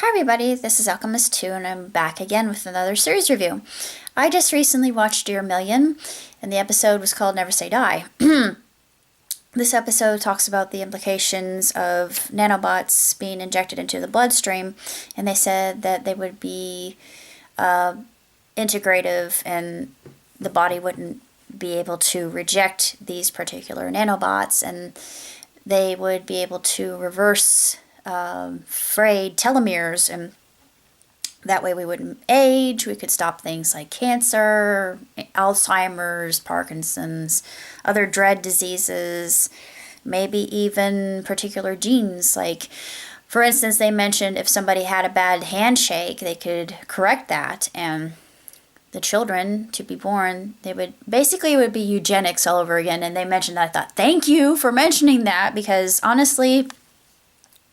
Hi everybody, this is Alchemist 2 and I'm back again with another series review. I just recently watched Dear Million and the episode was called Never Say Die. This episode talks about the implications of nanobots being injected into the bloodstream, and they said that they would be integrative and the body wouldn't be able to reject these particular nanobots, and they would be able to reverse frayed telomeres, and that way we wouldn't age. We could stop things like cancer, Alzheimer's, Parkinson's, other dread diseases, maybe even particular genes. Like, for instance, they mentioned if somebody had a bad handshake, they could correct that, and the children to be born, they would basically, it would be eugenics all over again. And they mentioned that. I thought, thank you for mentioning that, because honestly,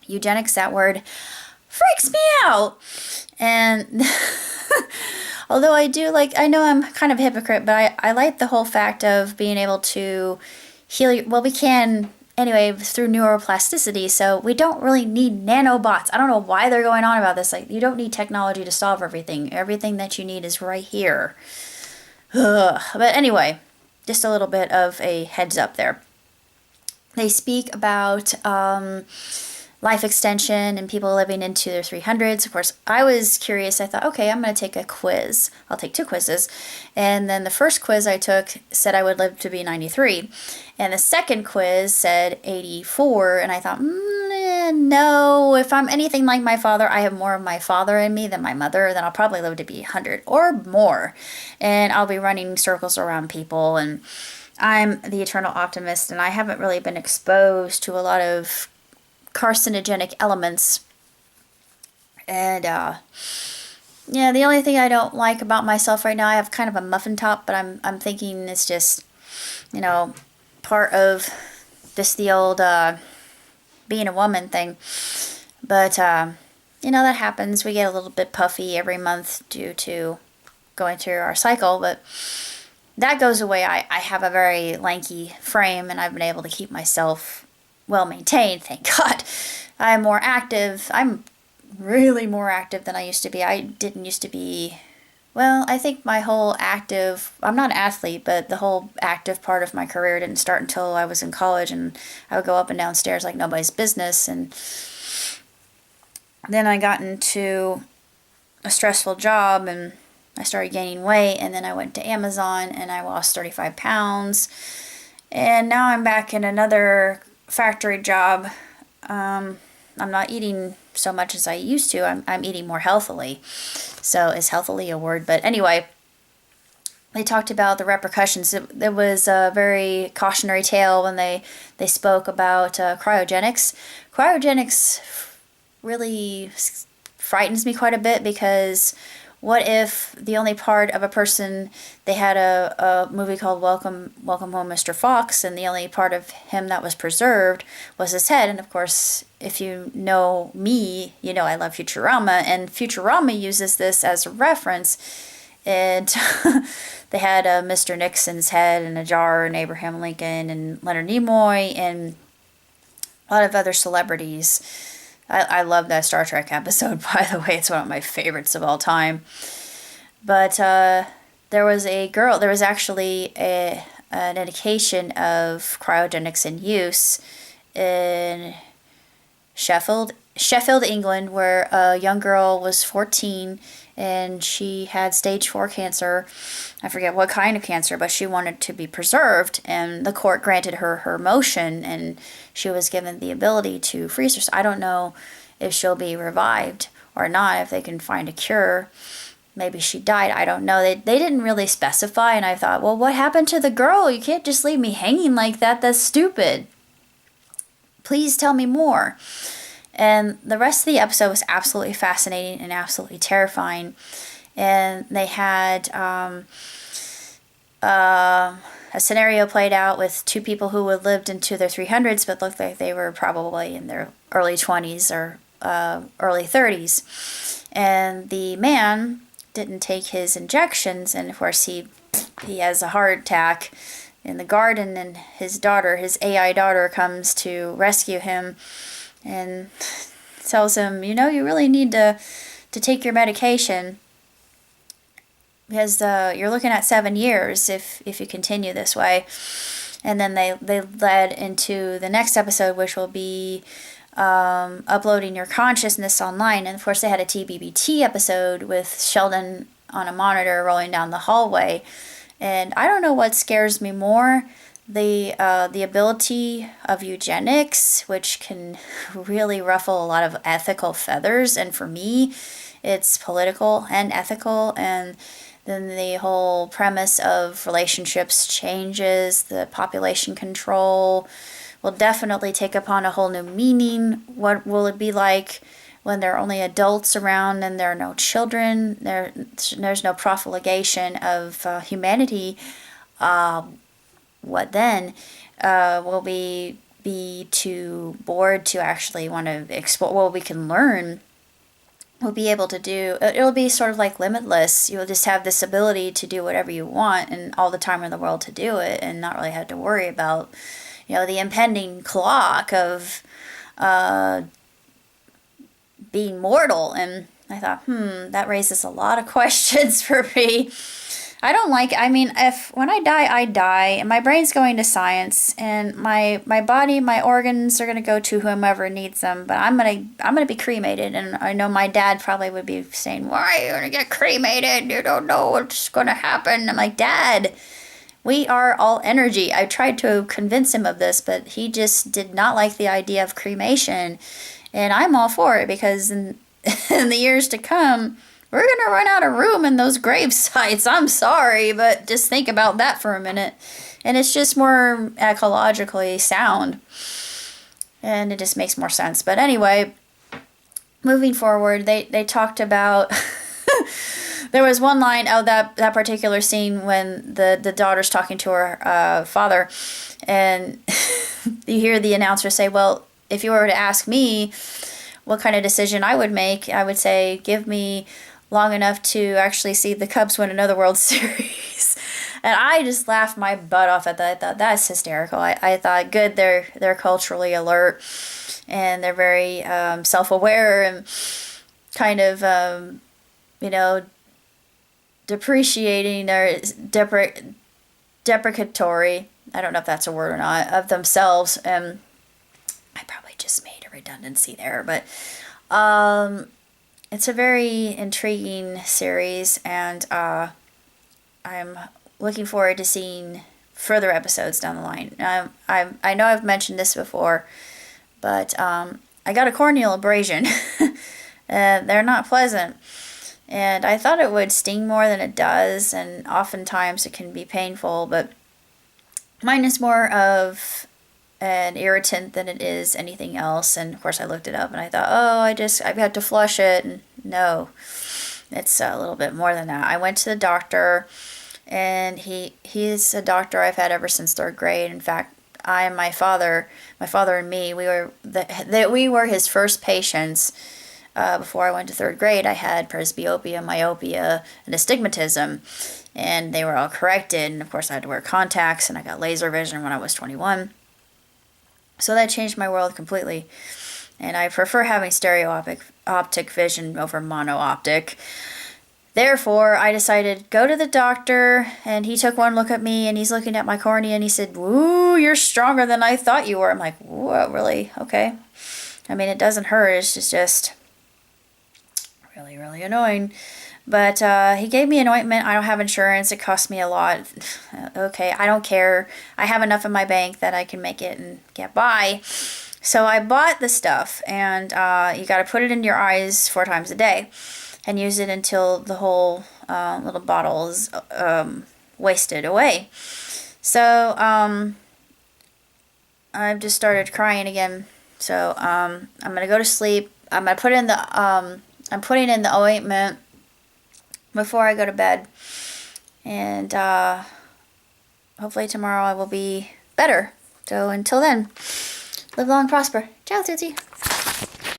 eugenics, that word freaks me out. And although I do like, I know I'm kind of a hypocrite, but I like the whole fact of being able to heal. Well, we can anyway through neuroplasticity, so we don't really need nanobots. I don't know why they're going on about this. Like, you don't need technology to solve everything. Everything that you need is right here. Ugh. But anyway, just a little bit of a heads up there. They speak about life extension and people living into their 300s. Of course, I was curious. I thought, okay, I'm going to take a quiz. I'll take 2 quizzes. And then the first quiz I took said I would live to be 93. And the second quiz said 84. And I thought, no, if I'm anything like my father, I have more of my father in me than my mother, then I'll probably live to be 100 or more. And I'll be running circles around people. And I'm the eternal optimist, and I haven't really been exposed to a lot of carcinogenic elements. And yeah, the only thing I don't like about myself right now, I have kind of a muffin top, but I'm thinking it's just, part of just the old being a woman thing. But that happens. We get a little bit puffy every month due to going through our cycle, but that goes away. I have a very lanky frame, and I've been able to keep myself well maintained, thank God. I'm more active. I'm really more active than I used to be. I didn't used to be, well, I think my whole active, I'm not an athlete, but the whole active part of my career didn't start until I was in college, and I would go up and down stairs like nobody's business. And then I got into a stressful job, and I started gaining weight, and then I went to Amazon, and I lost 35 pounds. And now I'm back in another factory job. I'm not eating so much as I used to. I'm eating more healthily. So is healthily a word? But anyway, they talked about the repercussions. There was a very cautionary tale when they spoke about cryogenics. Cryogenics really frightens me quite a bit, because what if the only part of a person, they had a movie called Welcome Home, Mr. Fox, and the only part of him that was preserved was his head. And of course, if you know me, you know I love Futurama, and Futurama uses this as a reference. And they had Mr. Nixon's head in a jar, and Abraham Lincoln, and Leonard Nimoy, and a lot of other celebrities. I love that Star Trek episode, by the way. It's one of my favorites of all time. But there was actually an indication of cryogenics in use in Sheffield, England, where a young girl was 14 and she had stage 4 cancer. I forget what kind of cancer, but she wanted to be preserved, and the court granted her motion, and she was given the ability to freeze herself. I don't know if she'll be revived or not, if they can find a cure. Maybe she died. I don't know. They didn't really specify, and I thought, well, what happened to the girl? You can't just leave me hanging like that. That's stupid. Please tell me more. And the rest of the episode was absolutely fascinating and absolutely terrifying. And they had a scenario played out with 2 people who had lived into their 300s, but looked like they were probably in their early 20s or early 30s. And the man didn't take his injections, and of course he has a heart attack in the garden, and his daughter, his AI daughter, comes to rescue him. And tells him, you know, you really need to take your medication because you're looking at 7 years if you continue this way. And then they led into the next episode, which will be uploading your consciousness online. And of course, they had a TBBT episode with Sheldon on a monitor rolling down the hallway. And I don't know what scares me more, the ability of eugenics, which can really ruffle a lot of ethical feathers. And for me, it's political and ethical. And then the whole premise of relationships changes, the population control will definitely take upon a whole new meaning. What will it be like when there are only adults around and there are no children? There's no profligation of humanity. What then? Will we be too bored to actually want to explore what we can learn? We'll be able to do, it'll be sort of like limitless. You'll just have this ability to do whatever you want and all the time in the world to do it and not really have to worry about, you know, the impending clock of being mortal. And I thought, that raises a lot of questions for me. I mean, if when I die, and my brain's going to science, and my body, my organs are gonna go to whomever needs them. But I'm gonna be cremated, and I know my dad probably would be saying, "Why are you gonna get cremated? You don't know what's gonna happen." I'm like, "Dad, we are all energy." I tried to convince him of this, but he just did not like the idea of cremation, and I'm all for it because in the years to come, we're going to run out of room in those grave sites. I'm sorry, but just think about that for a minute. And it's just more ecologically sound. And it just makes more sense. But anyway, moving forward, they talked about... There was one line, that particular scene when the daughter's talking to her father. And you hear the announcer say, well, if you were to ask me what kind of decision I would make, I would say, give me long enough to actually see the Cubs win another World Series. And I just laughed my butt off at that. I thought, that's hysterical. I thought, good, they're culturally alert, and they're very self-aware and kind of, you know, depreciating or deprecatory, I don't know if that's a word or not, of themselves. And I probably just made a redundancy there, but it's a very intriguing series, and I'm looking forward to seeing further episodes down the line. I know I've mentioned this before, but I got a corneal abrasion. They're not pleasant, and I thought it would sting more than it does, and oftentimes it can be painful, but mine is more of an irritant than it is anything else. And of course I looked it up and I thought, I've got to flush it. And no, it's a little bit more than that. I went to the doctor, and he's a doctor I've had ever since 3rd grade. In fact, my father and me, we were his first patients. Before I went to 3rd grade, I had presbyopia, myopia, and astigmatism, and they were all corrected. And of course I had to wear contacts, and I got laser vision when I was 21. So that changed my world completely. And I prefer having optic vision over mono-optic. Therefore, I decided go to the doctor, and he took one look at me, and he's looking at my cornea, and he said, "Woo, you're stronger than I thought you were." I'm like, "What, really? Okay." I mean, it doesn't hurt. It's just really, really annoying. But he gave me an ointment. I don't have insurance. It cost me a lot. Okay, I don't care. I have enough in my bank that I can make it and get by. So I bought the stuff, and you got to put it in your eyes 4 times a day and use it until the whole little bottle is wasted away. So I've just started crying again. So I'm going to go to sleep. I'm going to put in I'm putting in the ointment before I go to bed, and hopefully tomorrow I will be better. So until then, live long and prosper. Ciao, Tootsie.